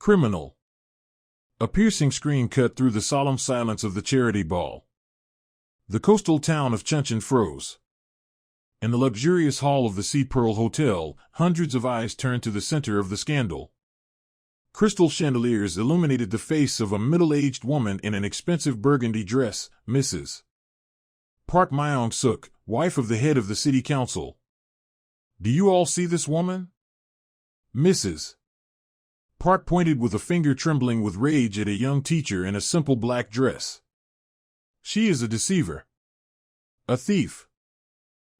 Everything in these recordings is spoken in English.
Criminal. A piercing scream cut through the solemn silence of the charity ball. The coastal town of Chuncheon froze. In the luxurious hall of the Sea Pearl Hotel, hundreds of eyes turned to the center of the scandal. Crystal chandeliers illuminated the face of a middle-aged woman in an expensive burgundy dress, Mrs. Park Myeong Suk, wife of the head of the city council. Do you all see this woman? Mrs. Park pointed with a finger trembling with rage at a young teacher in a simple black dress. She is a deceiver. A thief.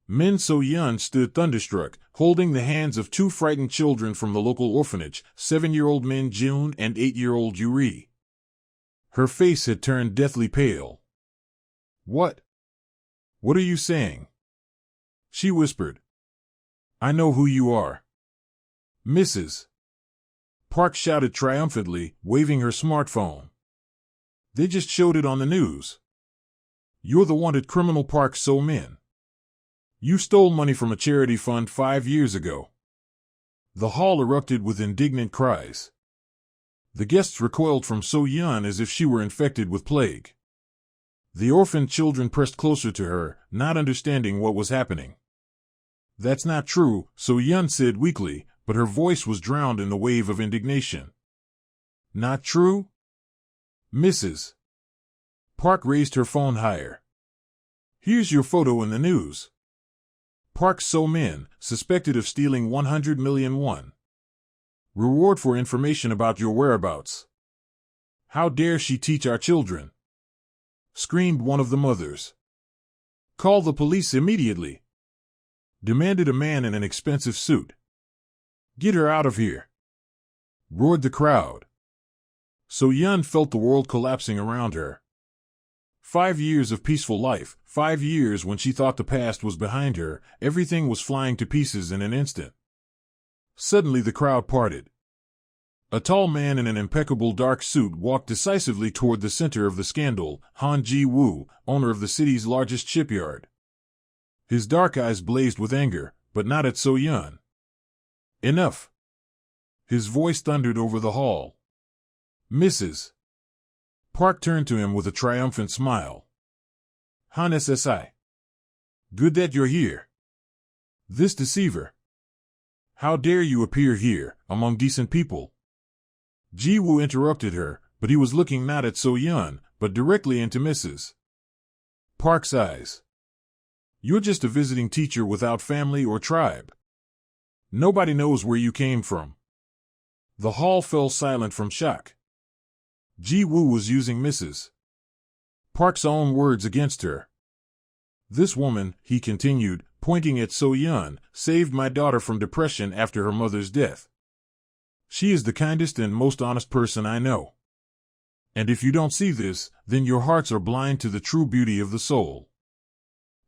Min So-yeon stood thunderstruck, holding the hands of two frightened children from the local orphanage, 7-year-old Min Jun and 8-year-old Yuri. Her face had turned deathly pale. What? What are you saying? She whispered. I know who you are. Mrs. Park shouted triumphantly, waving her smartphone. They just showed it on the news. You're the wanted criminal Park So-min. You stole money from a charity fund 5 years ago. The hall erupted with indignant cries. The guests recoiled from So-yeon as if she were infected with plague. The orphaned children pressed closer to her, not understanding what was happening. That's not true, So-yeon said weakly, but her voice was drowned in the wave of indignation. Not true? Mrs. Park raised her phone higher. Here's your photo in the news. Park So-min, suspected of stealing 100 million won. Reward for information about your whereabouts. How dare she teach our children? Screamed one of the mothers. Call the police immediately. Demanded a man in an expensive suit. Get her out of here. Roared the crowd. So-yeon felt the world collapsing around her. 5 years of peaceful life, 5 years when she thought the past was behind her, everything was flying to pieces in an instant. Suddenly the crowd parted. A tall man in an impeccable dark suit walked decisively toward the center of the scandal, Han Ji-woo, owner of the city's largest shipyard. His dark eyes blazed with anger, but not at So-yeon. Enough! His voice thundered over the hall. Mrs. Park turned to him with a triumphant smile. Han SSI. Good that you're here. This deceiver. How dare you appear here, among decent people? Ji-woo interrupted her, but he was looking not at So-yeon, but directly into Mrs. Park's eyes. You're just a visiting teacher without family or tribe. Nobody knows where you came from. The hall fell silent from shock. Ji-woo was using Mrs. Park's own words against her. This woman, he continued, pointing at So-yeon, saved my daughter from depression after her mother's death. She is the kindest and most honest person I know. And if you don't see this, then your hearts are blind to the true beauty of the soul.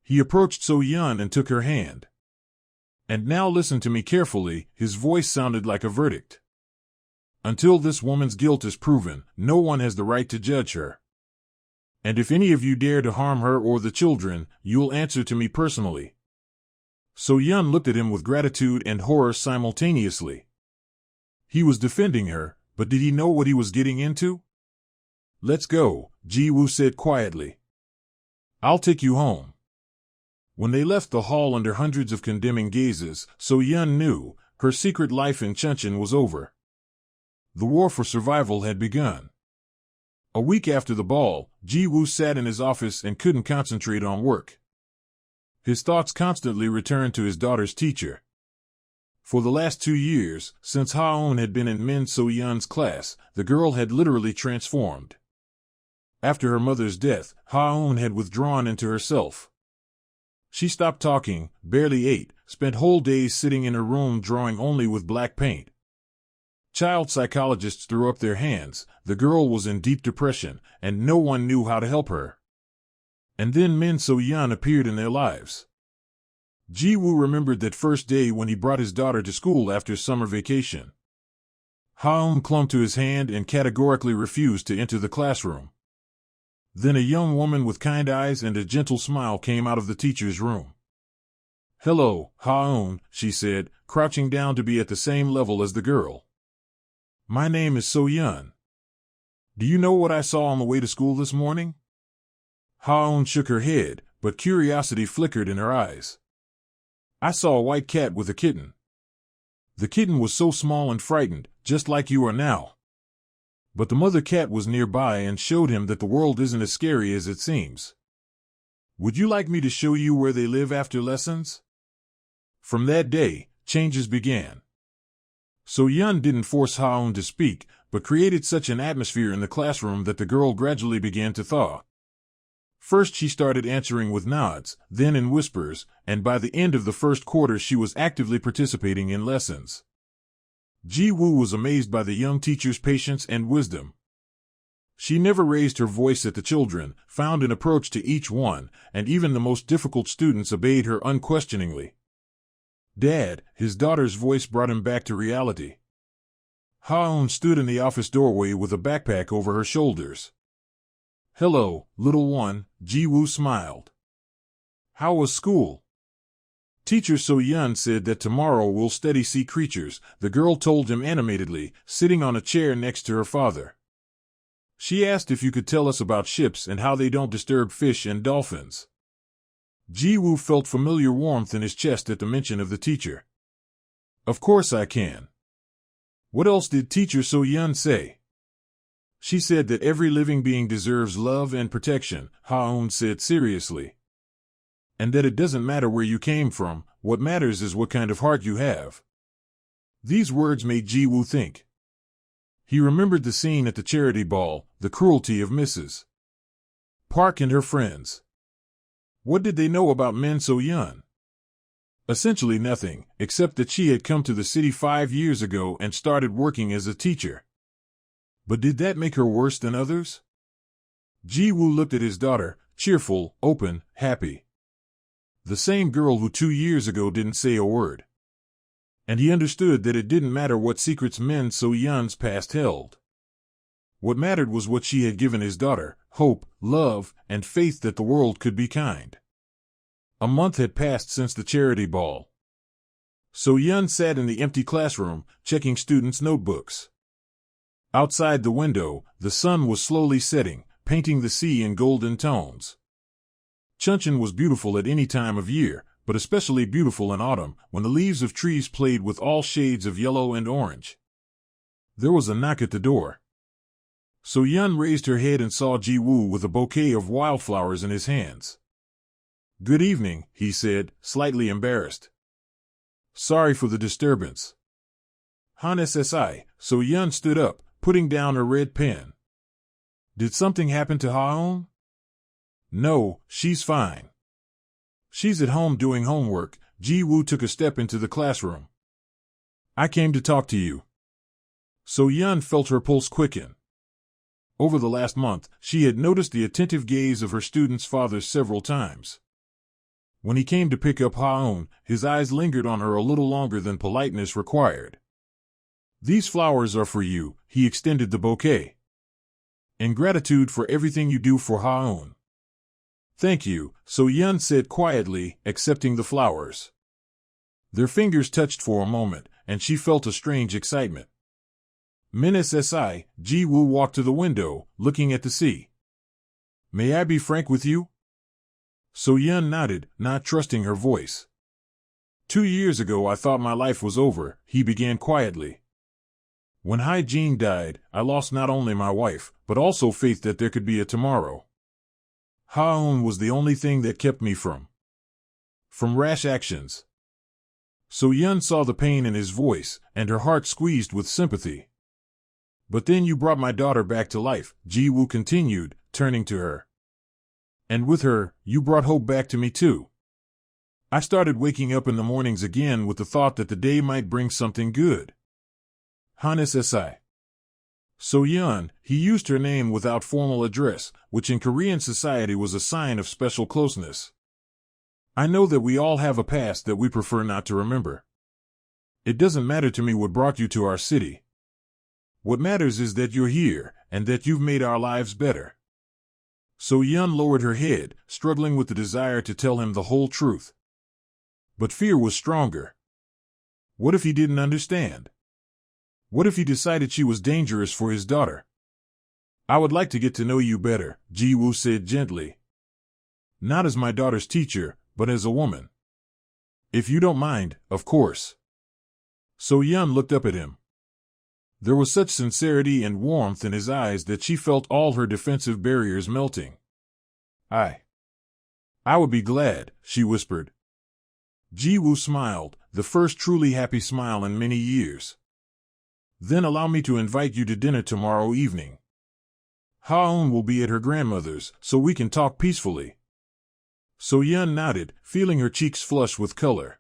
He approached So-yeon and took her hand. And now listen to me carefully, his voice sounded like a verdict. Until this woman's guilt is proven, no one has the right to judge her. And if any of you dare to harm her or the children, you'll answer to me personally. So-yeon looked at him with gratitude and horror simultaneously. He was defending her, but did he know what he was getting into? Let's go, Ji-woo said quietly. I'll take you home. When they left the hall under hundreds of condemning gazes, So-yeon knew her secret life in Chuncheon was over. The war for survival had begun. A week after the ball, Ji-woo sat in his office and couldn't concentrate on work. His thoughts constantly returned to his daughter's teacher. For the last 2 years, since Ha-eun had been in Min So-yeon's class, the girl had literally transformed. After her mother's death, Ha-eun had withdrawn into herself. She stopped talking, barely ate, spent whole days sitting in her room drawing only with black paint. Child psychologists threw up their hands. The girl was in deep depression, and no one knew how to help her. And then Min So-yeon appeared in their lives. Ji-woo remembered that first day when he brought his daughter to school after summer vacation. Ha-eun clung to his hand and categorically refused to enter the classroom. Then a young woman with kind eyes and a gentle smile came out of the teacher's room. Hello, Ha-eun, she said, crouching down to be at the same level as the girl. My name is So-yeon. Do you know what I saw on the way to school this morning? Ha-eun shook her head, but curiosity flickered in her eyes. I saw a white cat with a kitten. The kitten was so small and frightened, just like you are now. But the mother cat was nearby and showed him that the world isn't as scary as it seems. Would you like me to show you where they live after lessons? From that day, changes began. So-yeon didn't force Ha-eun to speak, but created such an atmosphere in the classroom that the girl gradually began to thaw. First she started answering with nods, then in whispers, and by the end of the first quarter she was actively participating in lessons. Ji-woo was amazed by the young teacher's patience and wisdom. She never raised her voice at the children, found an approach to each one, and even the most difficult students obeyed her unquestioningly. Dad, his daughter's voice brought him back to reality. Ha-eun stood in the office doorway with a backpack over her shoulders. Hello, little one, Ji-woo smiled. How was school? Teacher So-yeon said that tomorrow we'll study sea creatures, the girl told him animatedly, sitting on a chair next to her father. She asked if you could tell us about ships and how they don't disturb fish and dolphins. Ji-woo felt familiar warmth in his chest at the mention of the teacher. Of course I can. What else did Teacher So-yeon say? She said that every living being deserves love and protection, Ha-eun said seriously. And that it doesn't matter where you came from, what matters is what kind of heart you have. These words made Ji-woo think. He remembered the scene at the charity ball, the cruelty of Mrs. Park and her friends. What did they know about Min So-yeon? Essentially nothing, except that she had come to the city 5 years ago and started working as a teacher. But did that make her worse than others? Ji-woo looked at his daughter, cheerful, open, happy. The same girl who 2 years ago didn't say a word. And he understood that it didn't matter what secrets Min So-yeon's past held. What mattered was what she had given his daughter, hope, love, and faith that the world could be kind. A month had passed since the charity ball. So-yeon sat in the empty classroom, checking students' notebooks. Outside the window, the sun was slowly setting, painting the sea in golden tones. Chuncheon was beautiful at any time of year, but especially beautiful in autumn, when the leaves of trees played with all shades of yellow and orange. There was a knock at the door. So-yeon raised her head and saw Ji-woo with a bouquet of wildflowers in his hands. Good evening, he said, slightly embarrassed. Sorry for the disturbance. Han SSI, So-yeon stood up, putting down her red pen. Did something happen to Ha-eun? No, she's fine. She's at home doing homework. Ji-woo took a step into the classroom. I came to talk to you. So-yeon felt her pulse quicken. Over the last month, she had noticed the attentive gaze of her student's father several times. When he came to pick up Ha-eun, his eyes lingered on her a little longer than politeness required. These flowers are for you, he extended the bouquet. In gratitude for everything you do for Ha-eun. Thank you, So-yeon said quietly, accepting the flowers. Their fingers touched for a moment, and she felt a strange excitement. Min SSI, Ji-woo walked to the window, looking at the sea. May I be frank with you? So-yeon nodded, not trusting her voice. 2 years ago I thought my life was over, he began quietly. When Hae-jin died, I lost not only my wife, but also faith that there could be a tomorrow. Ha-eun was the only thing that kept me from rash actions. So-yeon saw the pain in his voice, and her heart squeezed with sympathy. But then you brought my daughter back to life, Ji-woo continued, turning to her. And with her, you brought hope back to me too. I started waking up in the mornings again with the thought that the day might bring something good. Han SSI. So-yeon, he used her name without formal address, which in Korean society was a sign of special closeness. I know that we all have a past that we prefer not to remember. It doesn't matter to me what brought you to our city. What matters is that you're here, and that you've made our lives better. So-yeon lowered her head, struggling with the desire to tell him the whole truth. But fear was stronger. What if he didn't understand? What if he decided she was dangerous for his daughter? I would like to get to know you better, Ji-woo said gently. Not as my daughter's teacher, but as a woman. If you don't mind, of course. So-yeon looked up at him. There was such sincerity and warmth in his eyes that she felt all her defensive barriers melting. I would be glad, she whispered. Ji-woo smiled, the first truly happy smile in many years. Then allow me to invite you to dinner tomorrow evening. Ha-eun will be at her grandmother's, so we can talk peacefully. So-yeon nodded, feeling her cheeks flush with color.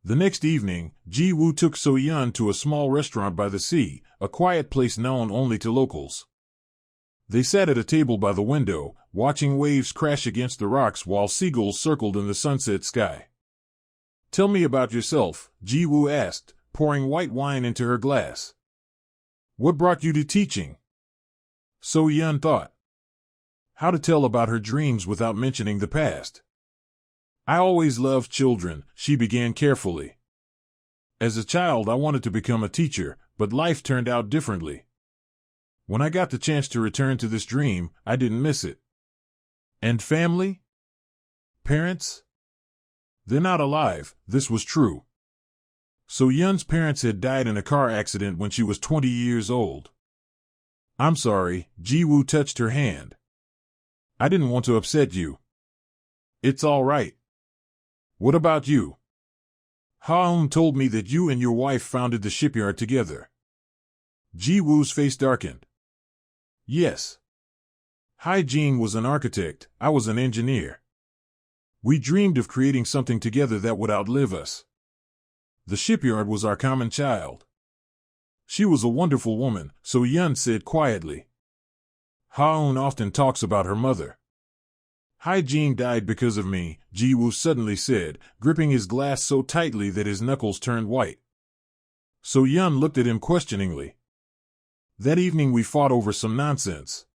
The next evening, Ji-woo took So-yeon to a small restaurant by the sea, a quiet place known only to locals. They sat at a table by the window, watching waves crash against the rocks while seagulls circled in the sunset sky. Tell me about yourself, Ji-woo asked, pouring white wine into her glass. What brought you to teaching? So-yeon thought. How to tell about her dreams without mentioning the past. I always loved children, she began carefully. As a child I wanted to become a teacher, but life turned out differently. When I got the chance to return to this dream, I didn't miss it. And family? Parents? They're not alive, this was true. So-yeon's parents had died in a car accident when she was 20 years old. I'm sorry, Ji-woo touched her hand. I didn't want to upset you. It's all right. What about you? Ha-eun told me that you and your wife founded the shipyard together. Ji-woo's face darkened. Yes. Hae-jin was an architect, I was an engineer. We dreamed of creating something together that would outlive us. The shipyard was our common child. She was a wonderful woman, So-yeon said quietly. Ha-eun often talks about her mother. Hae-jin died because of me, Ji-woo suddenly said, gripping his glass so tightly that his knuckles turned white. So-yeon looked at him questioningly. That evening we fought over some nonsense.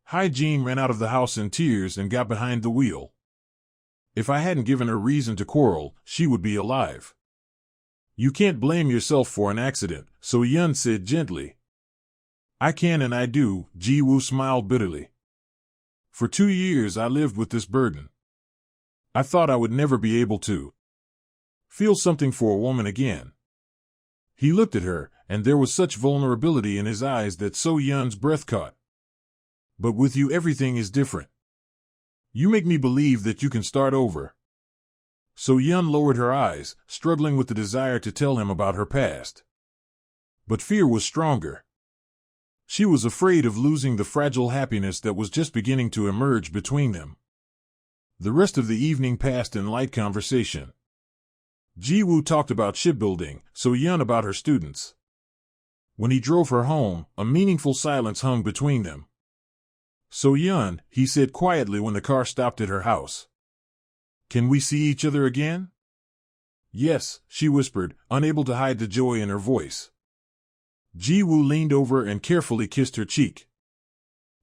Hae-jin ran out of the house in tears and got behind the wheel. If I hadn't given her reason to quarrel, she would be alive. You can't blame yourself for an accident, So-yeon said gently. I can and I do, Ji-woo smiled bitterly. For 2 years I lived with this burden. I thought I would never be able to feel something for a woman again. He looked at her, and there was such vulnerability in his eyes that So-yeon's breath caught. But with you everything is different. You make me believe that you can start over. So-yeon lowered her eyes, struggling with the desire to tell him about her past. But fear was stronger. She was afraid of losing the fragile happiness that was just beginning to emerge between them. The rest of the evening passed in light conversation. Ji-woo talked about shipbuilding, So-yeon about her students. When he drove her home, a meaningful silence hung between them. So-yeon, he said quietly when the car stopped at her house. Can we see each other again? Yes, she whispered, unable to hide the joy in her voice. Ji-woo leaned over and carefully kissed her cheek.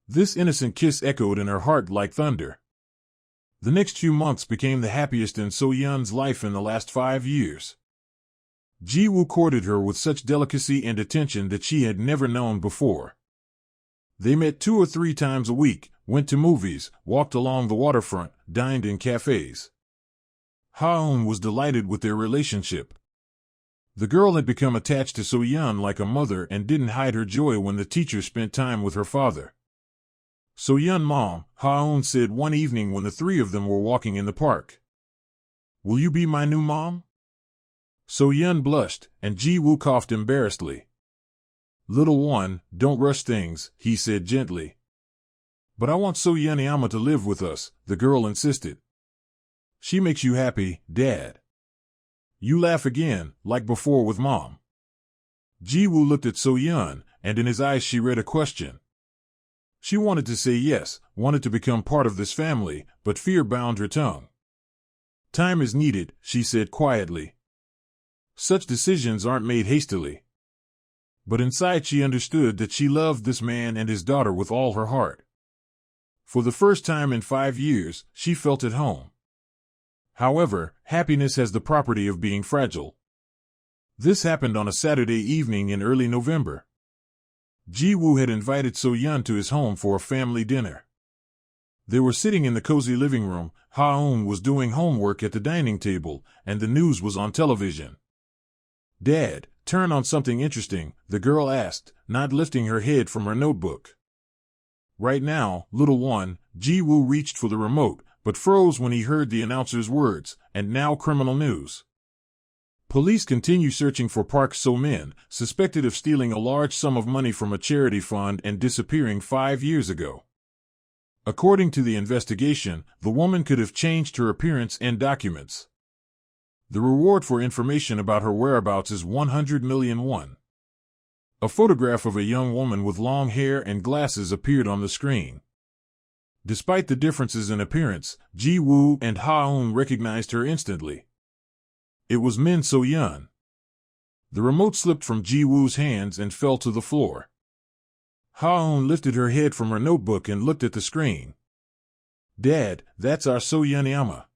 This innocent kiss echoed in her heart like thunder. The next few months became the happiest in So-yeon's life in the last 5 years. Ji-woo courted her with such delicacy and attention that she had never known before. They met 2 or 3 times a week, went to movies, walked along the waterfront, dined in cafes. Ha-eun was delighted with their relationship. The girl had become attached to So-yeon like a mother and didn't hide her joy when the teacher spent time with her father. So-yeon mom, Ha-eun said one evening when the 3 of them were walking in the park. Will you be my new mom? So-yeon blushed, and Ji-woo coughed embarrassedly. Little one, don't rush things, he said gently. But I want So-yeon to live with us, the girl insisted. She makes you happy, Dad. You laugh again, like before with Mom. Ji-woo looked at So-yeon, and in his eyes she read a question. She wanted to say yes, wanted to become part of this family, but fear bound her tongue. Time is needed, she said quietly. Such decisions aren't made hastily. But inside she understood that she loved this man and his daughter with all her heart. For the first time in 5 years, she felt at home. However, happiness has the property of being fragile. This happened on a Saturday evening in early November. Ji-woo had invited So-yeon to his home for a family dinner. They were sitting in the cozy living room. Ha-eun was doing homework at the dining table, and the news was on television. "Dad, turn on something interesting," the girl asked, not lifting her head from her notebook. "Right now, little one." Ji-woo reached for the remote, but froze when he heard the announcer's words, "and now criminal news. Police continue searching for Park So-min, suspected of stealing a large sum of money from a charity fund and disappearing 5 years ago. According to the investigation, the woman could have changed her appearance and documents. The reward for information about her whereabouts is 100 million won. A photograph of a young woman with long hair and glasses appeared on the screen. Despite the differences in appearance, Ji-woo and Ha-eun recognized her instantly. It was Min So-yeon. The remote slipped from Ji-woo's hands and fell to the floor. Ha-eun lifted her head from her notebook and looked at the screen. "Dad, that's our So-yeon-yama,"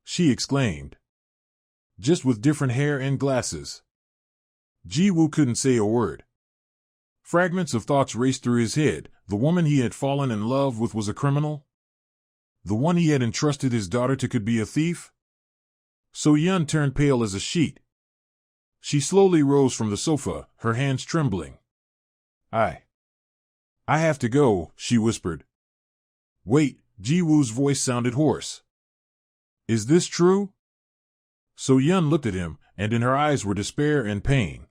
she exclaimed. "Just with different hair and glasses." Ji-woo couldn't say a word. Fragments of thoughts raced through his head. The woman he had fallen in love with was a criminal? The one he had entrusted his daughter to could be a thief? So-yeon turned pale as a sheet. She slowly rose from the sofa, her hands trembling. I have to go," she whispered. "Wait," Ji-woo's voice sounded hoarse. "Is this true?" So-yeon looked at him, and in her eyes were despair and pain.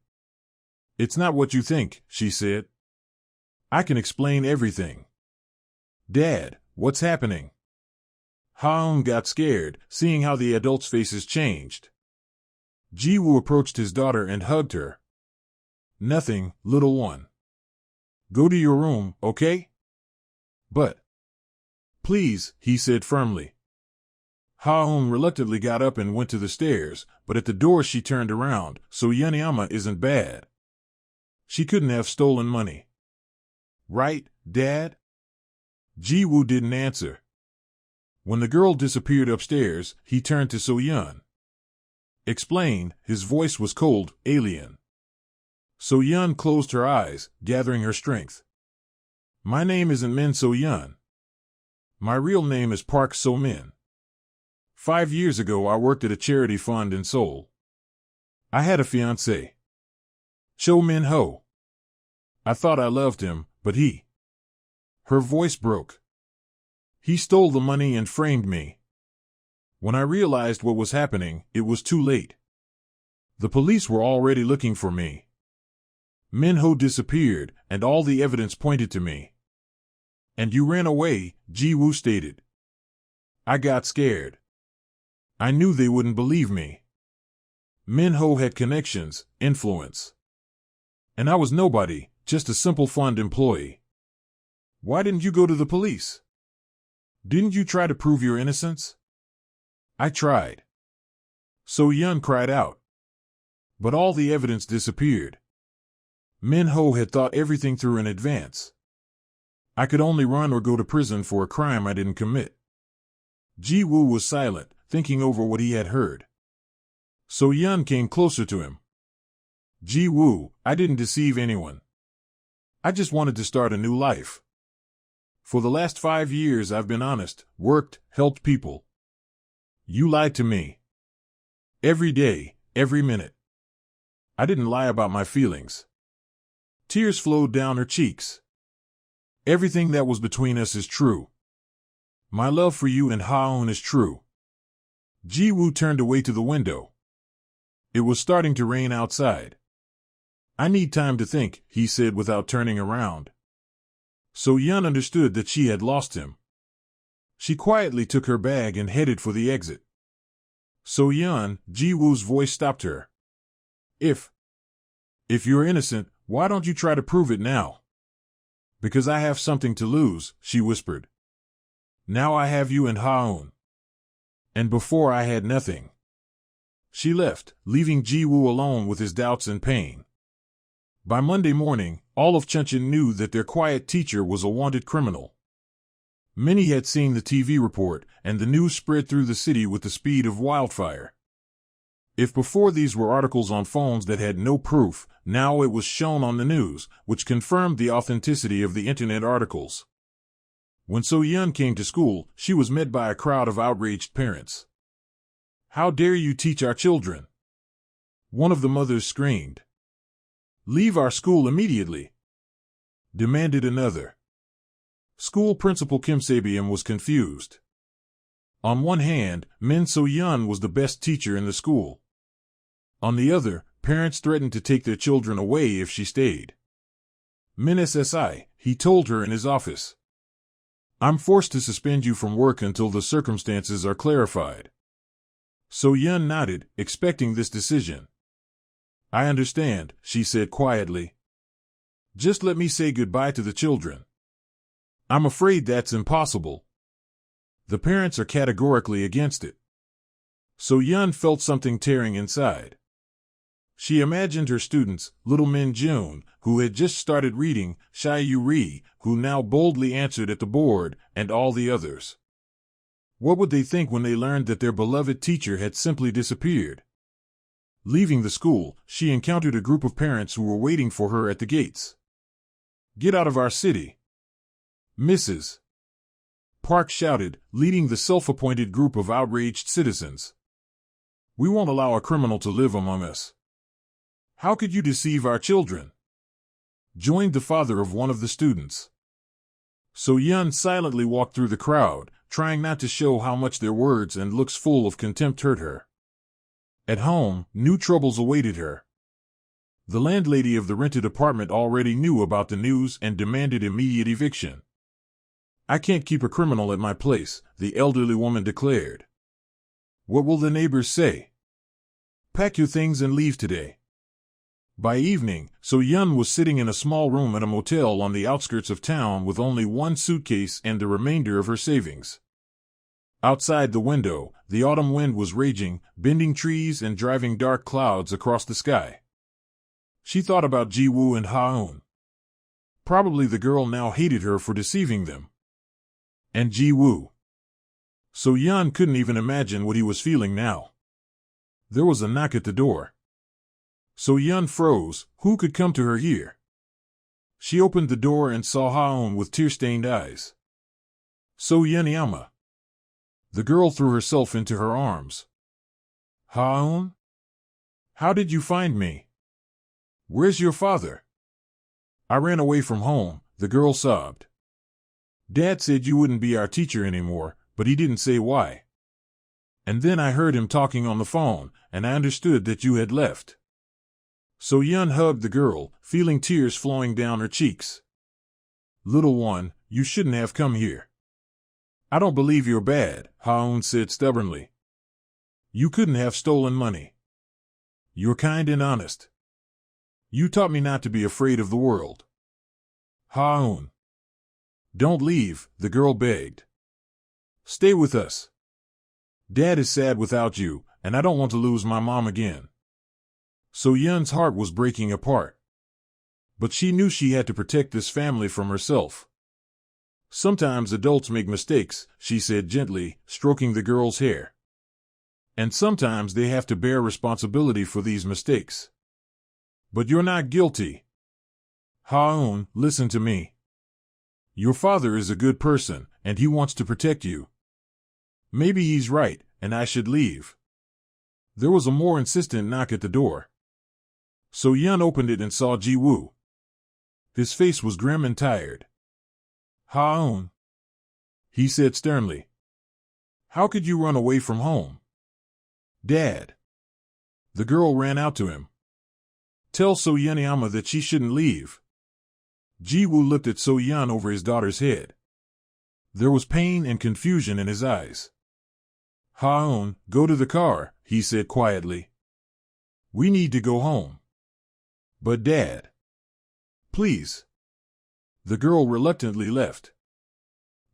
"It's not what you think," she said. "I can explain everything." "Dad, what's happening?" Ha-eun got scared, seeing how the adults' faces changed. Ji-woo approached his daughter and hugged her. "Nothing, little one. Go to your room, okay?" "But..." "Please," he said firmly. Ha-eun reluctantly got up and went to the stairs, but at the door she turned around. "So-yeon-yama isn't bad. She couldn't have stolen money. Right, Dad?" Ji-woo didn't answer. When the girl disappeared upstairs, he turned to So-yeon. "Explain." His voice was cold, alien. So-yeon closed her eyes, gathering her strength. "My name isn't Min So-yeon. My real name is Park So-min. 5 years ago I worked at a charity fund in Seoul. I had a fiancé. Cho Min-ho. I thought I loved him, but he..." Her voice broke. "He stole the money and framed me. When I realized what was happening, it was too late. The police were already looking for me. Min-ho disappeared, and all the evidence pointed to me." "And you ran away," Ji-woo stated. "I got scared. I knew they wouldn't believe me. Min-ho had connections, influence. And I was nobody, just a simple fund employee." "Why didn't you go to the police? Didn't you try to prove your innocence?" "I tried." So-yeon cried out. "But all the evidence disappeared. Min-ho had thought everything through in advance. I could only run or go to prison for a crime I didn't commit." Ji-woo was silent, thinking over what he had heard. So-yeon came closer to him. "Ji-woo, I didn't deceive anyone. I just wanted to start a new life. For the last 5 years I've been honest, worked, helped people. You lied to me. Every day, every minute. I didn't lie about my feelings." Tears flowed down her cheeks. "Everything that was between us is true. My love for you and Ha-eun is true." Ji-woo turned away to the window. It was starting to rain outside. "I need time to think," he said without turning around. So-yeon understood that she had lost him. She quietly took her bag and headed for the exit. "So-yeon," Ji-woo's voice stopped her. If you're innocent, why don't you try to prove it now?" "Because I have something to lose," she whispered. "Now I have you and Ha-eun. And before I had nothing." She left, leaving Ji-woo alone with his doubts and pain. By Monday morning, all of Chuncheon knew that their quiet teacher was a wanted criminal. Many had seen the TV report, and the news spread through the city with the speed of wildfire. If before these were articles on phones that had no proof, now it was shown on the news, which confirmed the authenticity of the internet articles. When So-yeon came to school, she was met by a crowd of outraged parents. "How dare you teach our children?" one of the mothers screamed. "Leave our school immediately," demanded another. School principal Kim Sabium was confused. On one hand, Min So-yeon was the best teacher in the school. On the other, parents threatened to take their children away if she stayed. "Min SSI," he told her in his office. "I'm forced to suspend you from work until the circumstances are clarified." So-yeon nodded, expecting this decision. "I understand," she said quietly. "Just let me say goodbye to the children." "I'm afraid that's impossible. The parents are categorically against it." So-yeon felt something tearing inside. She imagined her students, little Min Jun, who had just started reading, Shai Yu-ri, who now boldly answered at the board, and all the others. What would they think when they learned that their beloved teacher had simply disappeared? Leaving the school, she encountered a group of parents who were waiting for her at the gates. "Get out of our city, Mrs. Park shouted, leading the self-appointed group of outraged citizens. "We won't allow a criminal to live among us." "How could you deceive our children?" joined the father of one of the students. So-yeon silently walked through the crowd, trying not to show how much their words and looks full of contempt hurt her. At home, new troubles awaited her. The landlady of the rented apartment already knew about the news and demanded immediate eviction. "I can't keep a criminal at my place," the elderly woman declared. "What will the neighbors say?" "Pack your things and leave today." By evening, So-yeon was sitting in a small room at a motel on the outskirts of town with only one suitcase and the remainder of her savings. Outside the window, the autumn wind was raging, bending trees and driving dark clouds across the sky. She thought about Ji-woo and Ha-eun. Probably the girl now hated her for deceiving them. And Ji-woo. So-yeon couldn't even imagine what he was feeling now. There was a knock at the door. So-yeon froze. Who could come to her here? She opened the door and saw Ha-eun with tear-stained eyes. "So-yeon-yama." The girl threw herself into her arms. "Ha-eun? How did you find me? Where's your father?" "I ran away from home," the girl sobbed. "Dad said you wouldn't be our teacher anymore, but he didn't say why. And then I heard him talking on the phone, and I understood that you had left." So-yeon hugged the girl, feeling tears flowing down her cheeks. "Little one, you shouldn't have come here." "I don't believe you're bad," Ha-eun said stubbornly. "You couldn't have stolen money. You're kind and honest. You taught me not to be afraid of the world." "Ha-eun, don't leave," the girl begged. "Stay with us. Dad is sad without you, and I don't want to lose my mom again." So-yeon's heart was breaking apart. But she knew she had to protect this family from herself. "Sometimes adults make mistakes," she said gently, stroking the girl's hair. "And sometimes they have to bear responsibility for these mistakes. But you're not guilty. Ha-eun, listen to me. Your father is a good person, and he wants to protect you. Maybe he's right, and I should leave." There was a more insistent knock at the door. So-yeon opened it and saw Ji-woo. His face was grim and tired. "Ha-eun," he said sternly. "How could you run away from home?" "Dad." The girl ran out to him. "Tell So-yeon-yama that she shouldn't leave." Ji-woo looked at So-yeon over his daughter's head. There was pain and confusion in his eyes. "Ha-eun, go to the car," he said quietly. "We need to go home." "But Dad." "Please." The girl reluctantly left.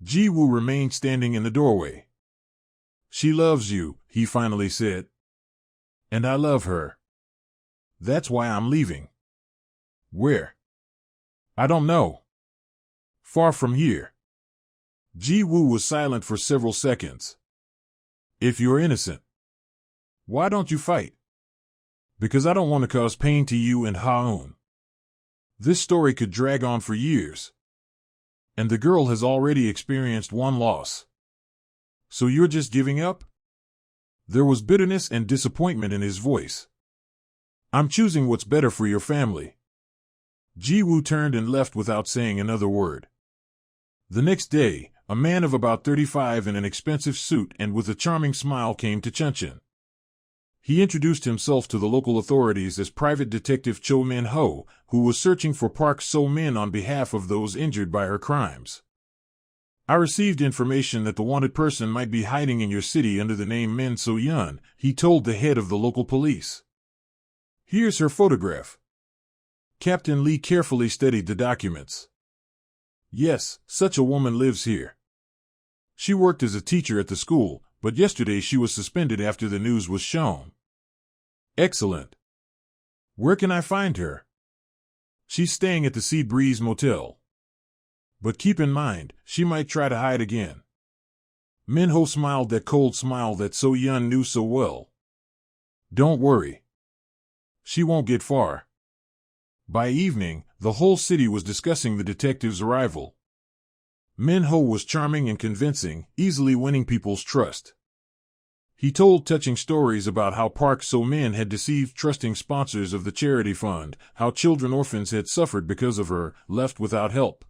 Ji-woo remained standing in the doorway. "She loves you," he finally said. "And I love her. That's why I'm leaving." "Where?" "I don't know. Far from here." Ji-woo was silent for several seconds. "If you're innocent, why don't you fight?" Because I don't want to cause pain to you and Ha-eun. This story could drag on for years. And the girl has already experienced one loss. So you're just giving up? There was bitterness and disappointment in his voice. I'm choosing what's better for your family. Ji-woo turned and left without saying another word. The next day, a man of about 35 in an expensive suit and with a charming smile came to Chuncheon. He introduced himself to the local authorities as Private Detective Cho Min-ho, who was searching for Park So-min on behalf of those injured by her crimes. I received information that the wanted person might be hiding in your city under the name Min So-yeon, he told the head of the local police. Here's her photograph. Captain Lee carefully studied the documents. Yes, such a woman lives here. She worked as a teacher at the school, but yesterday she was suspended after the news was shown. Excellent. Where can I find her? She's staying at the Sea Breeze Motel. But keep in mind, she might try to hide again. Min-ho smiled that cold smile that So-yeon knew so well. Don't worry. She won't get far. By evening, the whole city was discussing the detective's arrival. Min-ho was charming and convincing, easily winning people's trust. He told touching stories about how Park So-min had deceived trusting sponsors of the charity fund, how children orphans had suffered because of her, left without help.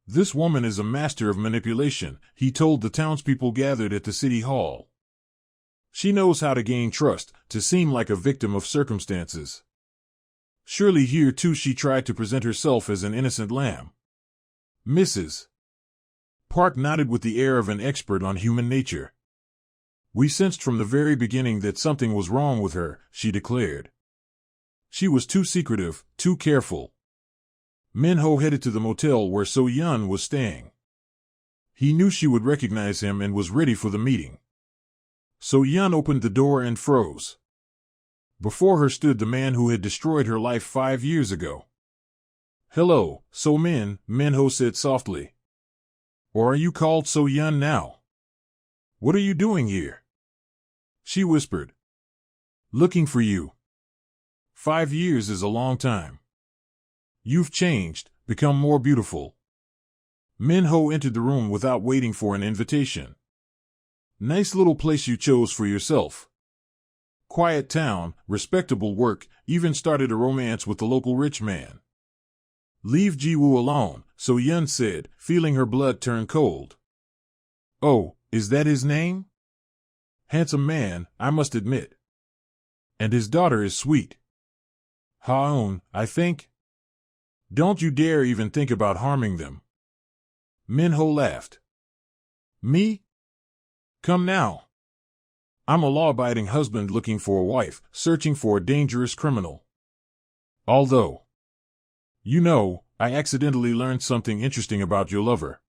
This woman is a master of manipulation, he told the townspeople gathered at the city hall. She knows how to gain trust, to seem like a victim of circumstances. Surely here too she tried to present herself as an innocent lamb. Mrs. Park nodded with the air of an expert on human nature. We sensed from the very beginning that something was wrong with her, she declared. She was too secretive, too careful. Min-ho headed to the motel where So-yeon was staying. He knew she would recognize him and was ready for the meeting. So-yeon opened the door and froze. Before her stood the man who had destroyed her life 5 years ago. Hello, So-min, Min-ho said softly. Or are you called So-yeon now? What are you doing here? She whispered. Looking for you. 5 years is a long time. You've changed, become more beautiful. Min-ho entered the room without waiting for an invitation. Nice little place you chose for yourself. Quiet town, respectable work, even started a romance with the local rich man. Leave Ji-woo alone, So-yeon said, feeling her blood turn cold. Oh, is that his name? Handsome man, I must admit. And his daughter is sweet. Ha-eun, I think. Don't you dare even think about harming them. Min-ho laughed. Me? Come now. I'm a law-abiding husband looking for a wife, searching for a dangerous criminal. Although, you know, I accidentally learned something interesting about your lover.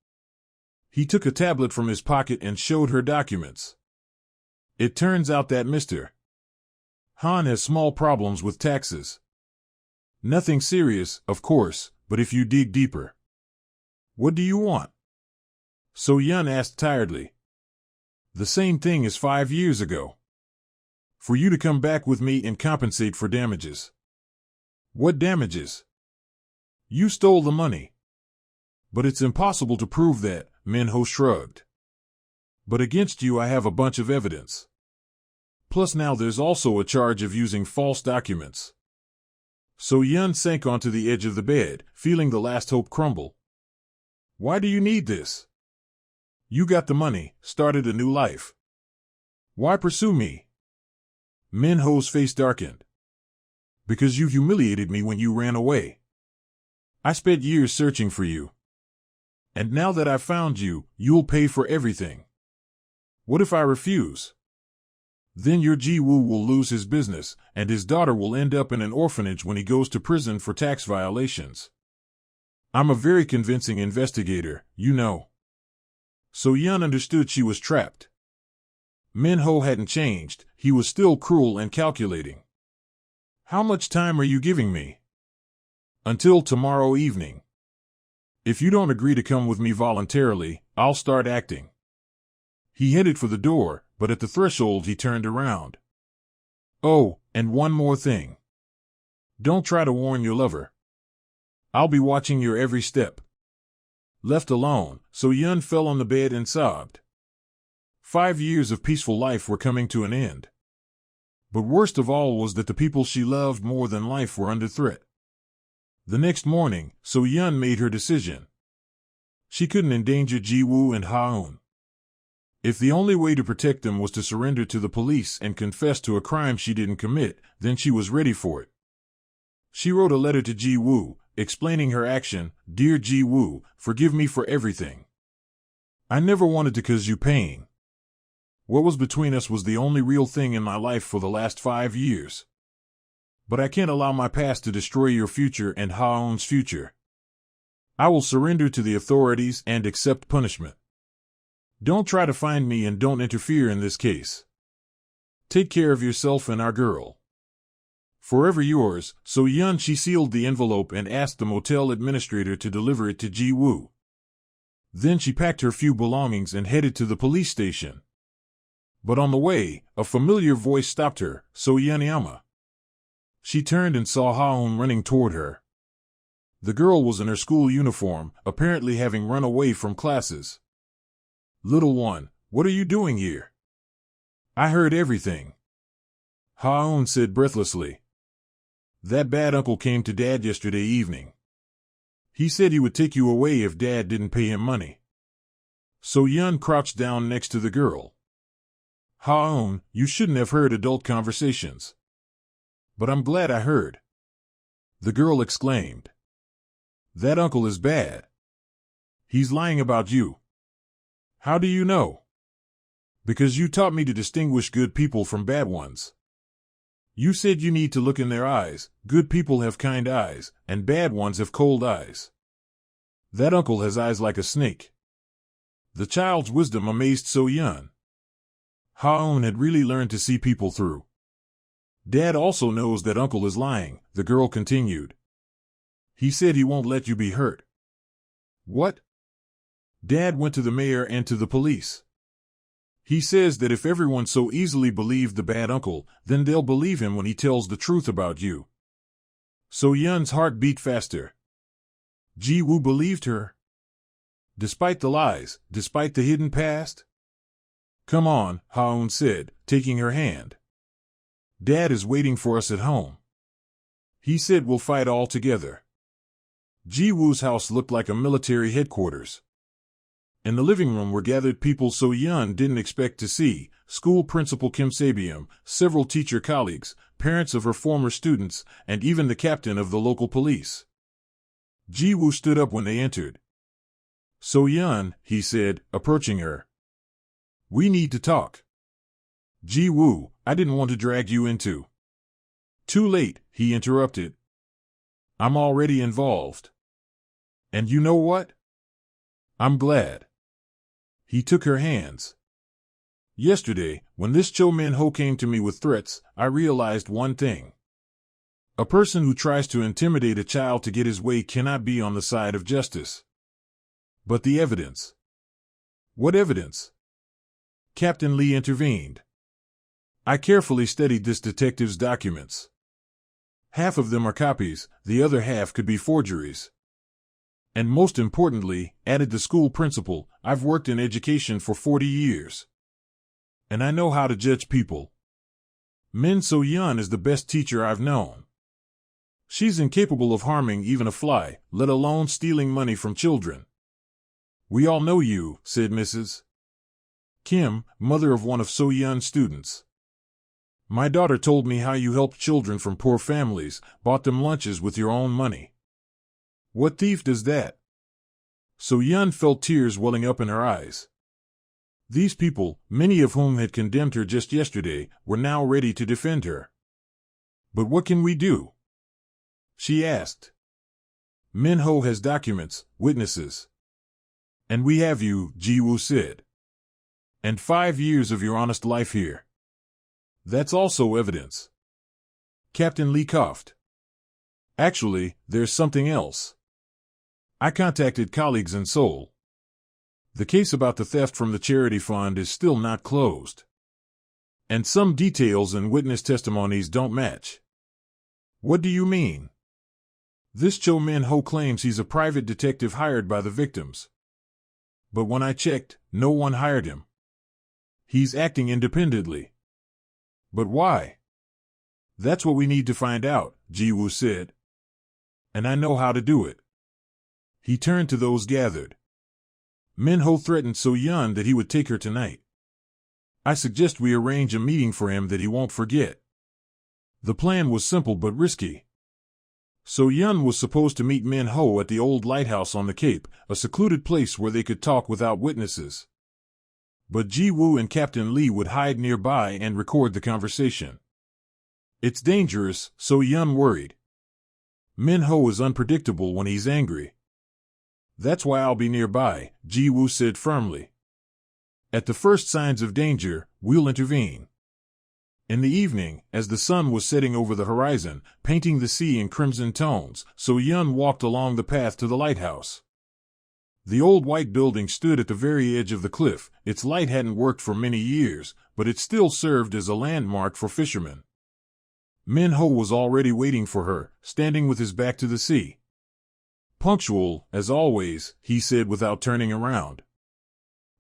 He took a tablet from his pocket and showed her documents. It turns out that Mr. Han has small problems with taxes. Nothing serious, of course, but if you dig deeper. What do you want? So-yeon asked tiredly. The same thing as 5 years ago. For you to come back with me and compensate for damages. What damages? You stole the money. But it's impossible to prove that, Min-ho shrugged. But against you I have a bunch of evidence. Plus now there's also a charge of using false documents. So-yeon sank onto the edge of the bed, feeling the last hope crumble. Why do you need this? You got the money, started a new life. Why pursue me? Min-ho's face darkened. Because you humiliated me when you ran away. I spent years searching for you. And now that I've found you, you'll pay for everything. What if I refuse? Then your Ji-woo will lose his business, and his daughter will end up in an orphanage when he goes to prison for tax violations. I'm a very convincing investigator, you know. So-yeon understood she was trapped. Min-ho hadn't changed, he was still cruel and calculating. How much time are you giving me? Until tomorrow evening. If you don't agree to come with me voluntarily, I'll start acting. He headed for the door, but at the threshold he turned around. Oh, and one more thing. Don't try to warn your lover. I'll be watching your every step. Left alone, So-yeon fell on the bed and sobbed. 5 years of peaceful life were coming to an end. But worst of all was that the people she loved more than life were under threat. The next morning, So-yeon made her decision. She couldn't endanger Ji-woo and Ha-eun. If the only way to protect them was to surrender to the police and confess to a crime she didn't commit, then she was ready for it. She wrote a letter to Ji-woo, explaining her action. Dear Ji-woo, forgive me for everything. I never wanted to cause you pain. What was between us was the only real thing in my life for the last 5 years. But I can't allow my past to destroy your future and Ha-eun's future. I will surrender to the authorities and accept punishment. Don't try to find me and don't interfere in this case. Take care of yourself and our girl. Forever yours, So-yeon. She sealed the envelope and asked the motel administrator to deliver it to Ji-woo. Then she packed her few belongings and headed to the police station. But on the way, a familiar voice stopped her. So-yeon. She turned and saw Ha-eun running toward her. The girl was in her school uniform, apparently having run away from classes. Little one, what are you doing here? I heard everything. Ha-eun said breathlessly. That bad uncle came to Dad yesterday evening. He said he would take you away if Dad didn't pay him money. So-yeon crouched down next to the girl. Ha-eun, you shouldn't have heard adult conversations. But I'm glad I heard. The girl exclaimed. That uncle is bad. He's lying about you. How do you know? Because you taught me to distinguish good people from bad ones. You said you need to look in their eyes. Good people have kind eyes, and bad ones have cold eyes. That uncle has eyes like a snake. The child's wisdom amazed So-yeon. Ha-eun had really learned to see people through. Dad also knows that uncle is lying, the girl continued. He said he won't let you be hurt. What? Dad went to the mayor and to the police. He says that if everyone so easily believed the bad uncle, then they'll believe him when he tells the truth about you. So-yeon's heart beat faster. Ji-woo believed her? Despite the lies, despite the hidden past? Come on, Ha-eun said, taking her hand. Dad is waiting for us at home. He said we'll fight all together. Ji-woo's house looked like a military headquarters. In the living room were gathered people So-yeon didn't expect to see: school principal Kim Sabium, several teacher colleagues, parents of her former students, and even the captain of the local police. Ji-woo stood up when they entered. So-yeon, he said, approaching her. We need to talk. Ji-woo, I didn't want to drag you into. Too late, he interrupted. I'm already involved. And you know what? I'm glad. He took her hands. Yesterday, when this Cho Min-ho came to me with threats, I realized one thing. A person who tries to intimidate a child to get his way cannot be on the side of justice. But the evidence. What evidence? Captain Lee intervened. I carefully studied this detective's documents. Half of them are copies, the other half could be forgeries. And most importantly, added the school principal, I've worked in education for 40 years. And I know how to judge people. Min So-yeon is the best teacher I've known. She's incapable of harming even a fly, let alone stealing money from children. We all know you, said Mrs. Kim, mother of one of So-yeon's students. My daughter told me how you helped children from poor families, bought them lunches with your own money. What thief does that? So-yeon felt tears welling up in her eyes. These people, many of whom had condemned her just yesterday, were now ready to defend her. But what can we do? She asked. Min-ho has documents, witnesses. And we have you, Ji-woo said. And 5 years of your honest life here. That's also evidence. Captain Lee coughed. Actually, there's something else. I contacted colleagues in Seoul. The case about the theft from the charity fund is still not closed. And some details and witness testimonies don't match. What do you mean? This Cho Min-ho claims he's a private detective hired by the victims. But when I checked, no one hired him. He's acting independently. But why? That's what we need to find out, Ji-woo said. And I know how to do it. He turned to those gathered. Min-ho threatened So-yeon that he would take her tonight. I suggest we arrange a meeting for him that he won't forget. The plan was simple but risky. So-yeon was supposed to meet Min-ho at the old lighthouse on the Cape, a secluded place where they could talk without witnesses. But Ji-woo and Captain Lee would hide nearby and record the conversation. It's dangerous, So-yeon worried. Min-ho is unpredictable when he's angry. That's why I'll be nearby, Ji-woo said firmly. At the first signs of danger, we'll intervene. In the evening, as the sun was setting over the horizon, painting the sea in crimson tones, So-yeon walked along the path to the lighthouse. The old white building stood at the very edge of the cliff. Its light hadn't worked for many years, but it still served as a landmark for fishermen. Min-ho was already waiting for her, standing with his back to the sea. Punctual, as always, he said without turning around.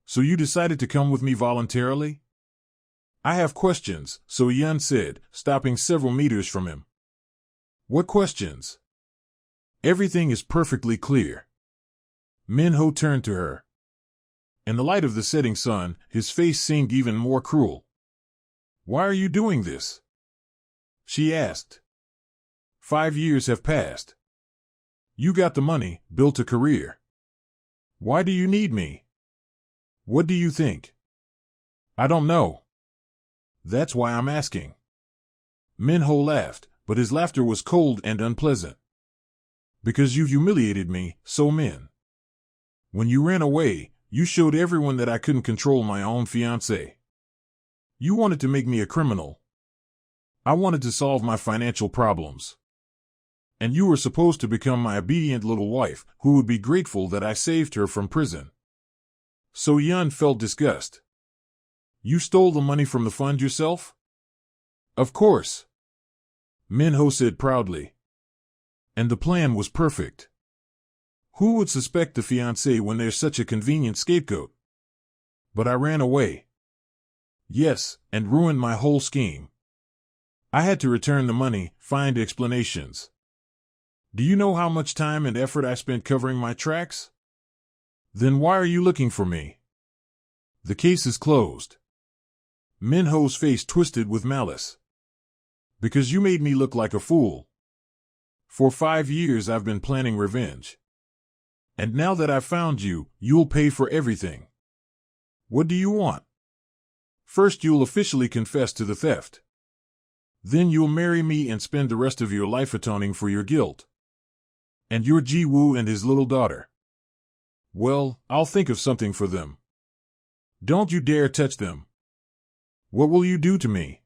So you decided to come with me voluntarily? I have questions, So-yeon said, stopping several meters from him. What questions? Everything is perfectly clear. Min-ho turned to her. In the light of the setting sun, his face seemed even more cruel. Why are you doing this? She asked. 5 years have passed. You got the money, built a career. Why do you need me? What do you think? I don't know. That's why I'm asking. Min-ho laughed, but his laughter was cold and unpleasant. Because you humiliated me, So-min. When you ran away, you showed everyone that I couldn't control my own fiancé. You wanted to make me a criminal. I wanted to solve my financial problems. And you were supposed to become my obedient little wife, who would be grateful that I saved her from prison. So-yeon felt disgust. You stole the money from the fund yourself? Of course. Min-ho said proudly. And the plan was perfect. Who would suspect the fiancé when there's such a convenient scapegoat? But I ran away. Yes, and ruined my whole scheme. I had to return the money, find explanations. Do you know how much time and effort I spent covering my tracks? Then why are you looking for me? The case is closed. Min-ho's face twisted with malice. Because you made me look like a fool. For 5 years I've been planning revenge. And now that I've found you, you'll pay for everything. What do you want? First you'll officially confess to the theft. Then you'll marry me and spend the rest of your life atoning for your guilt. And you're Ji-woo and his little daughter. Well, I'll think of something for them. Don't you dare touch them. What will you do to me?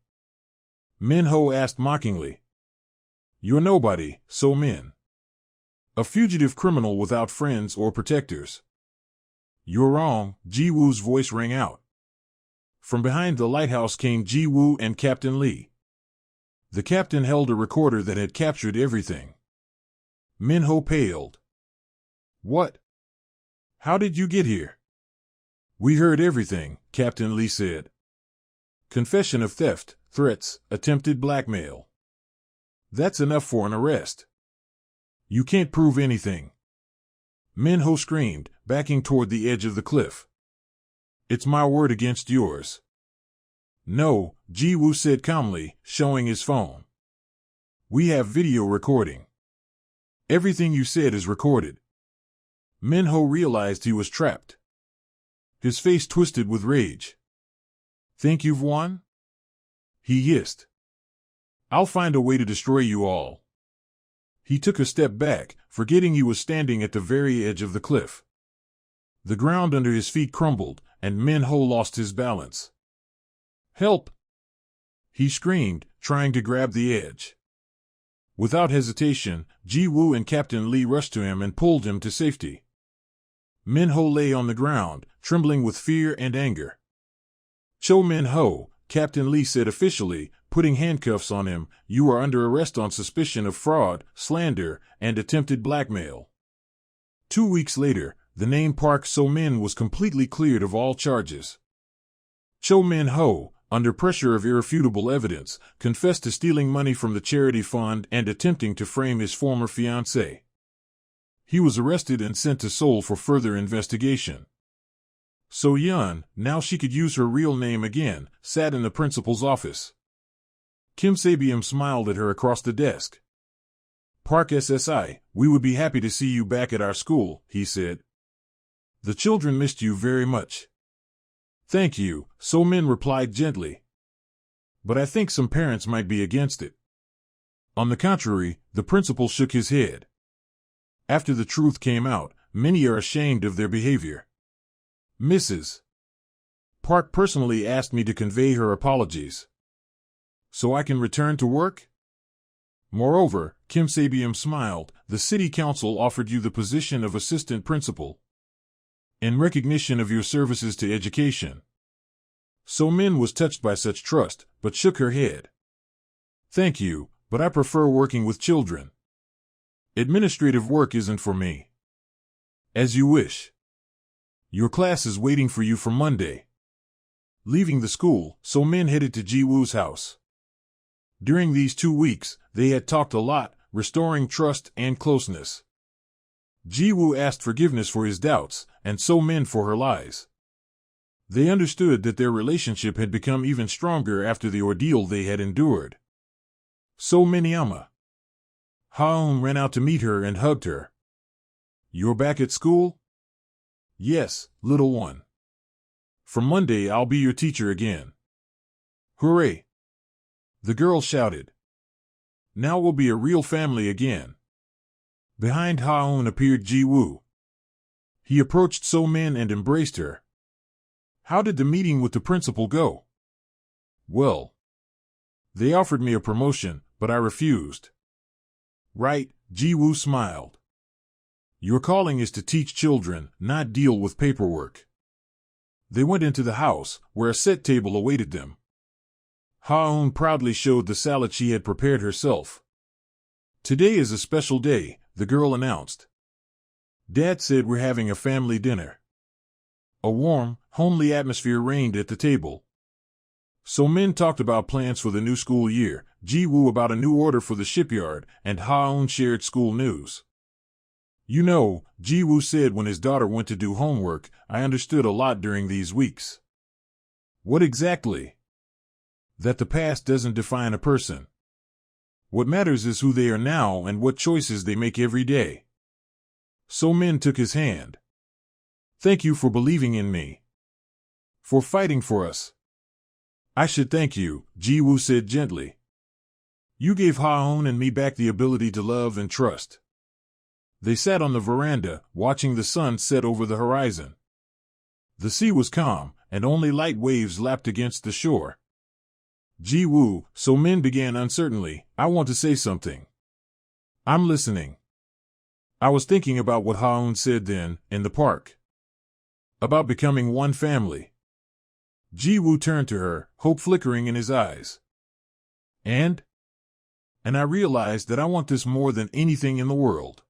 Min-ho asked mockingly. You're nobody, So-min. A fugitive criminal without friends or protectors. You're wrong, Ji-woo's voice rang out. From behind the lighthouse came Ji-woo and Captain Lee. The captain held a recorder that had captured everything. Min-ho paled. What? How did you get here? We heard everything, Captain Lee said. Confession of theft, threats, attempted blackmail. That's enough for an arrest. You can't prove anything. Min-ho screamed, backing toward the edge of the cliff. It's my word against yours. No, Ji-woo said calmly, showing his phone. We have video recording. Everything you said is recorded. Min-ho realized he was trapped. His face twisted with rage. Think you've won? He hissed. I'll find a way to destroy you all. He took a step back, forgetting he was standing at the very edge of the cliff. The ground under his feet crumbled, and Min-ho lost his balance. Help! He screamed, trying to grab the edge. Without hesitation, Ji-woo and Captain Lee rushed to him and pulled him to safety. Min-ho lay on the ground, trembling with fear and anger. Cho Min-ho, Captain Lee said officially, putting handcuffs on him, you are under arrest on suspicion of fraud, slander, and attempted blackmail. 2 weeks later, the name Park So-min was completely cleared of all charges. Cho Min-ho, under pressure of irrefutable evidence, confessed to stealing money from the charity fund and attempting to frame his former fiancée. He was arrested and sent to Seoul for further investigation. So-yeon, now she could use her real name again, sat in the principal's office. Kim Sabium smiled at her across the desk. Park SSI, we would be happy to see you back at our school, he said. The children missed you very much. Thank you, So-min replied gently. But I think some parents might be against it. On the contrary, the principal shook his head. After the truth came out, many are ashamed of their behavior. Mrs. Park personally asked me to convey her apologies. So I can return to work? Moreover, Kim Sabium smiled, the city council offered you the position of assistant principal. In recognition of your services to education. So-min was touched by such trust, but shook her head. Thank you, but I prefer working with children. Administrative work isn't for me. As you wish. Your class is waiting for you for Monday. Leaving the school, So-min headed to Ji-woo's house. During these 2 weeks, they had talked a lot, restoring trust and closeness. Ji-woo asked forgiveness for his doubts, and So-min for her lies. They understood that their relationship had become even stronger after the ordeal they had endured. So-min-yama. Ha-eun ran out to meet her and hugged her. You're back at school? Yes, little one. From Monday I'll be your teacher again. Hooray! The girl shouted. Now we'll be a real family again. Behind Ha-eun appeared Ji-woo. He approached So-min and embraced her. How did the meeting with the principal go? Well, they offered me a promotion, but I refused. Right, Ji-woo smiled. Your calling is to teach children, not deal with paperwork. They went into the house, where a set table awaited them. Ha-eun proudly showed the salad she had prepared herself. Today is a special day, the girl announced. Dad said we're having a family dinner. A warm, homely atmosphere reigned at the table. So-min talked about plans for the new school year, Ji-woo about a new order for the shipyard, and Ha-eun shared school news. You know, Ji-woo said when his daughter went to do homework, I understood a lot during these weeks. What exactly? That the past doesn't define a person. What matters is who they are now and what choices they make every day. So-min took his hand. Thank you for believing in me. For fighting for us. I should thank you, Ji-woo said gently. You gave Ha-eun and me back the ability to love and trust. They sat on the veranda, watching the sun set over the horizon. The sea was calm, and only light waves lapped against the shore. Ji-woo, So-min began uncertainly, I want to say something. I'm listening. I was thinking about what Ha-eun said then, in the park. About becoming one family. Ji-woo turned to her, hope flickering in his eyes. And I realized that I want this more than anything in the world.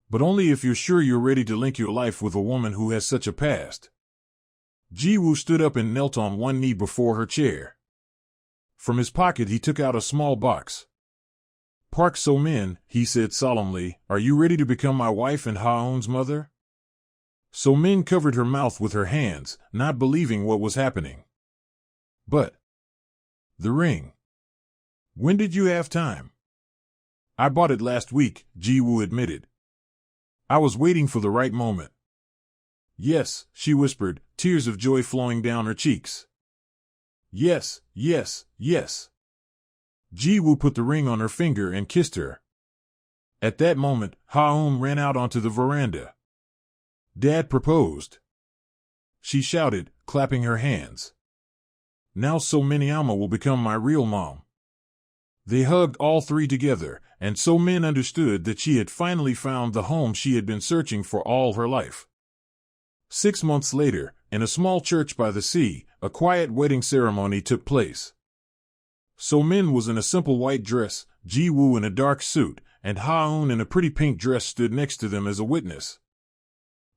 But only if you're sure you're ready to link your life with a woman who has such a past. Ji-woo stood up and knelt on one knee before her chair. From his pocket he took out a small box. Park So-min, he said solemnly, are you ready to become my wife and Ha-eun's mother? So-min covered her mouth with her hands, not believing what was happening. But the ring. When did you have time? I bought it last week, Ji-woo admitted. I was waiting for the right moment. Yes, she whispered, tears of joy flowing down her cheeks. Yes, yes, yes. Ji-woo put the ring on her finger and kissed her. At that moment, Ha-eun ran out onto the veranda. Dad proposed. She shouted, clapping her hands. Now So-min-yama will become my real mom. They hugged all three together, and So-min understood that she had finally found the home she had been searching for all her life. 6 months later, in a small church by the sea, a quiet wedding ceremony took place. So-min was in a simple white dress, Ji-woo in a dark suit, and Ha-eun in a pretty pink dress stood next to them as a witness.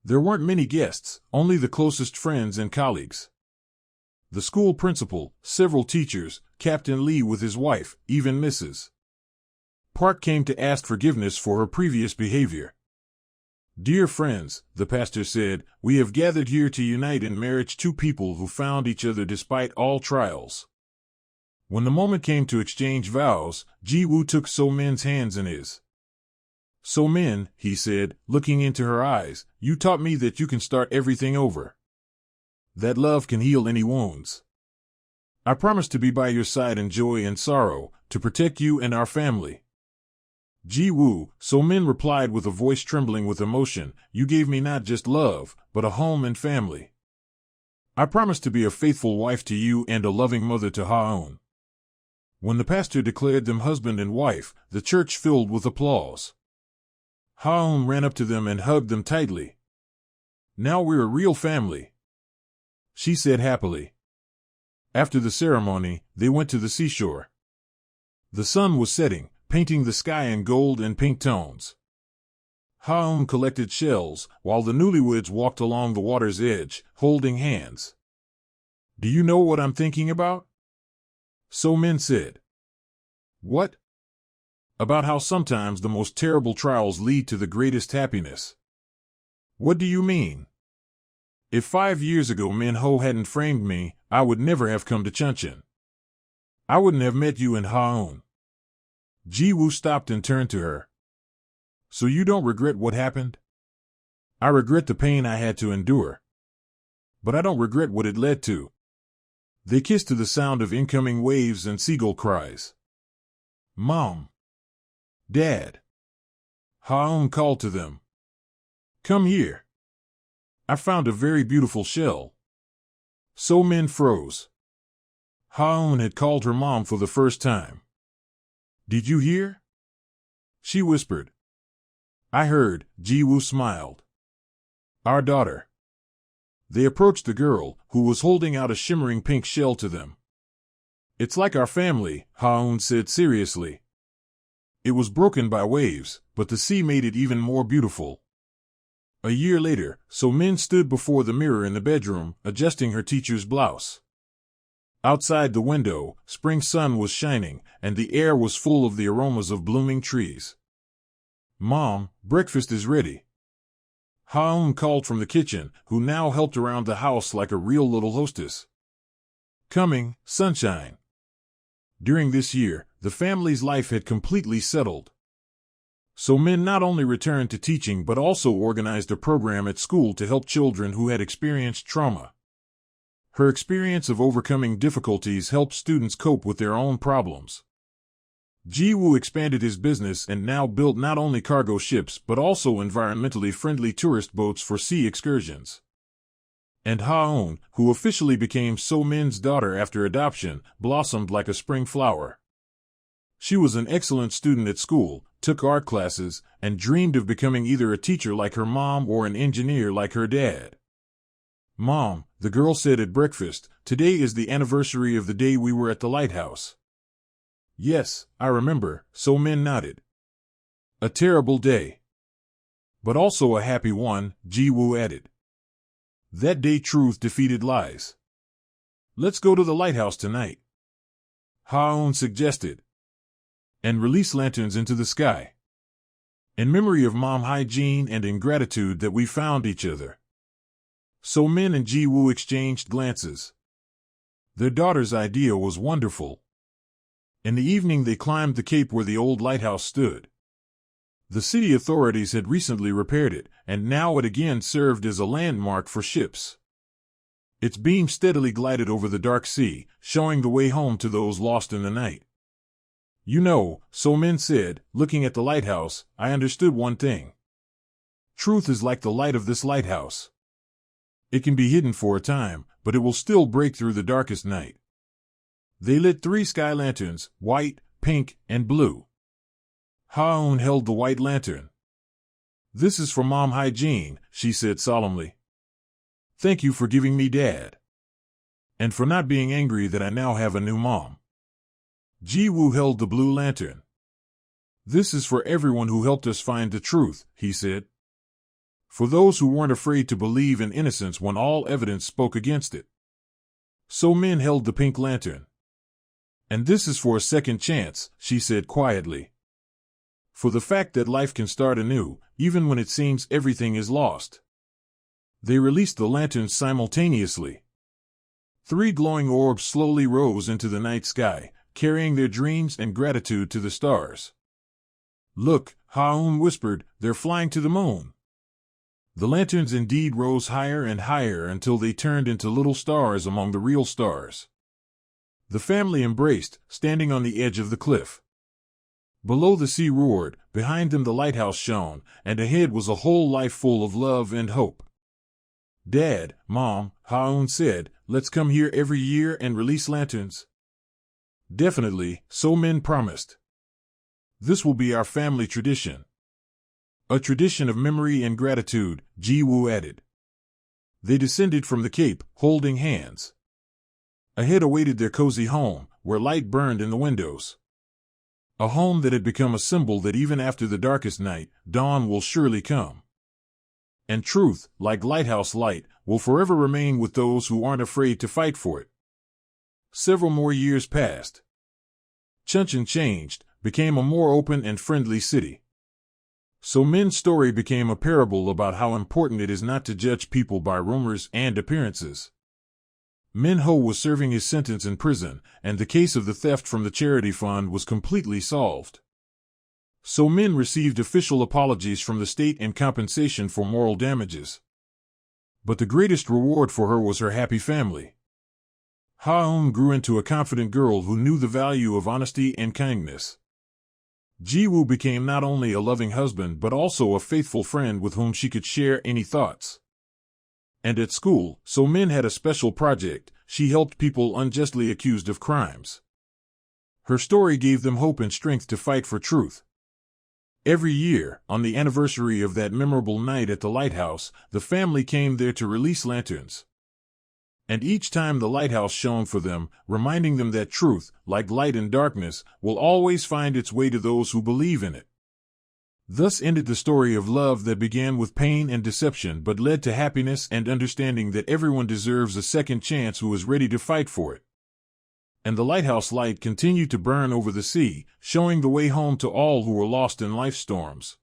There weren't many guests, only the closest friends and colleagues. The school principal, several teachers, Captain Lee with his wife, even Mrs. Park came to ask forgiveness for her previous behavior. "Dear friends," the pastor said, "we have gathered here to unite in marriage two people who found each other despite all trials." When the moment came to exchange vows, Ji-woo took So-min's hands in his. "So-min," he said, looking into her eyes, "you taught me that you can start everything over. That love can heal any wounds. I promise to be by your side in joy and sorrow, to protect you and our family." "Ji-woo," So-min replied with a voice trembling with emotion, "you gave me not just love, but a home and family. I promise to be a faithful wife to you and a loving mother to Ha-eun." When the pastor declared them husband and wife, the church filled with applause. Ha-eun ran up to them and hugged them tightly. "Now we're a real family," she said happily. After the ceremony, they went to the seashore. The sun was setting, painting the sky in gold and pink tones. Ha-eun collected shells, while the newlyweds walked along the water's edge, holding hands. "Do you know what I'm thinking about?" So-min said. "What?" "About how sometimes the most terrible trials lead to the greatest happiness." "What do you mean?" "If 5 years ago Min-ho hadn't framed me, I would never have come to Chuncheon. I wouldn't have met you and Ha-eun." Ji-woo stopped and turned to her. "So you don't regret what happened?" "I regret the pain I had to endure. But I don't regret what it led to." They kissed to the sound of incoming waves and seagull cries. "Mom! Dad!" Ha-eun called to them. "Come here. I found a very beautiful shell." So-min froze. Ha-eun had called her mom for the first time. "Did you hear?" she whispered. "I heard," Ji-woo smiled. "Our daughter." They approached the girl, who was holding out a shimmering pink shell to them. "It's like our family," Ha-eun said seriously. "It was broken by waves, but the sea made it even more beautiful." A year later, So-min stood before the mirror in the bedroom, adjusting her teacher's blouse. Outside the window, spring sun was shining, and the air was full of the aromas of blooming trees. "Mom, breakfast is ready." Ha-eun called from the kitchen, who now helped around the house like a real little hostess. "Coming, sunshine." During this year, the family's life had completely settled. So-min not only returned to teaching but also organized a program at school to help children who had experienced trauma. Her experience of overcoming difficulties helped students cope with their own problems. Ji-woo expanded his business and now built not only cargo ships but also environmentally friendly tourist boats for sea excursions. And Ha-eun, who officially became So-min's daughter after adoption, blossomed like a spring flower. She was an excellent student at school, took art classes, and dreamed of becoming either a teacher like her mom or an engineer like her dad. "Mom," the girl said at breakfast, "today is the anniversary of the day we were at the lighthouse." "Yes, I remember," So-min nodded. "A terrible day. But also a happy one," Ji-woo added. "That day truth defeated lies. Let's go to the lighthouse tonight," Ha-eun suggested. "And release lanterns into the sky. In memory of Mom Hygiene and in gratitude that we found each other." So-min and Ji-woo exchanged glances. Their daughter's idea was wonderful. In the evening they climbed the cape where the old lighthouse stood. The city authorities had recently repaired it, and now it again served as a landmark for ships. Its beam steadily glided over the dark sea, showing the way home to those lost in the night. "You know," So-min said, looking at the lighthouse, "I understood one thing. Truth is like the light of this lighthouse. It can be hidden for a time, but it will still break through the darkest night." They lit 3 sky lanterns, white, pink, and blue. Ha-eun held the white lantern. "This is for Mom Hygiene," she said solemnly. Thank you for giving me Dad. And for not being angry that I now have a new mom. Ji-woo held the blue lantern. This is for everyone who helped us find the truth, he said. For those who weren't afraid to believe in innocence when all evidence spoke against it. So-min held the pink lantern. And this is for a second chance, she said quietly. For the fact that life can start anew, even when it seems everything is lost. They released the lanterns simultaneously. 3 glowing orbs slowly rose into the night sky, carrying their dreams and gratitude to the stars. Look, Ha-eun whispered, they're flying to the moon. The lanterns indeed rose higher and higher until they turned into little stars among the real stars. The family embraced, standing on the edge of the cliff. Below the sea roared, behind them the lighthouse shone, and ahead was a whole life full of love and hope. Dad, Mom, Ha-eun said, let's come here every year and release lanterns. Definitely, So-min promised. This will be our family tradition. A tradition of memory and gratitude, Ji-woo added. They descended from the cape, holding hands. Ahead awaited their cozy home, where light burned in the windows. A home that had become a symbol that even after the darkest night, dawn will surely come. And truth, like lighthouse light, will forever remain with those who aren't afraid to fight for it. Several more years passed. Chuncheon changed, became a more open and friendly city. So-min's story became a parable about how important it is not to judge people by rumors and appearances. Min-ho was serving his sentence in prison, and the case of the theft from the charity fund was completely solved. So-min received official apologies from the state and compensation for moral damages. But the greatest reward for her was her happy family. Ha-eun grew into a confident girl who knew the value of honesty and kindness. Ji-woo became not only a loving husband but also a faithful friend with whom she could share any thoughts. And at school, So-min had a special project. She helped people unjustly accused of crimes. Her story gave them hope and strength to fight for truth. Every year, on the anniversary of that memorable night at the lighthouse, the family came there to release lanterns. And each time the lighthouse shone for them, reminding them that truth, like light in darkness, will always find its way to those who believe in it. Thus ended the story of love that began with pain and deception but led to happiness and understanding that everyone deserves a second chance who is ready to fight for it. And the lighthouse light continued to burn over the sea, showing the way home to all who were lost in life's storms.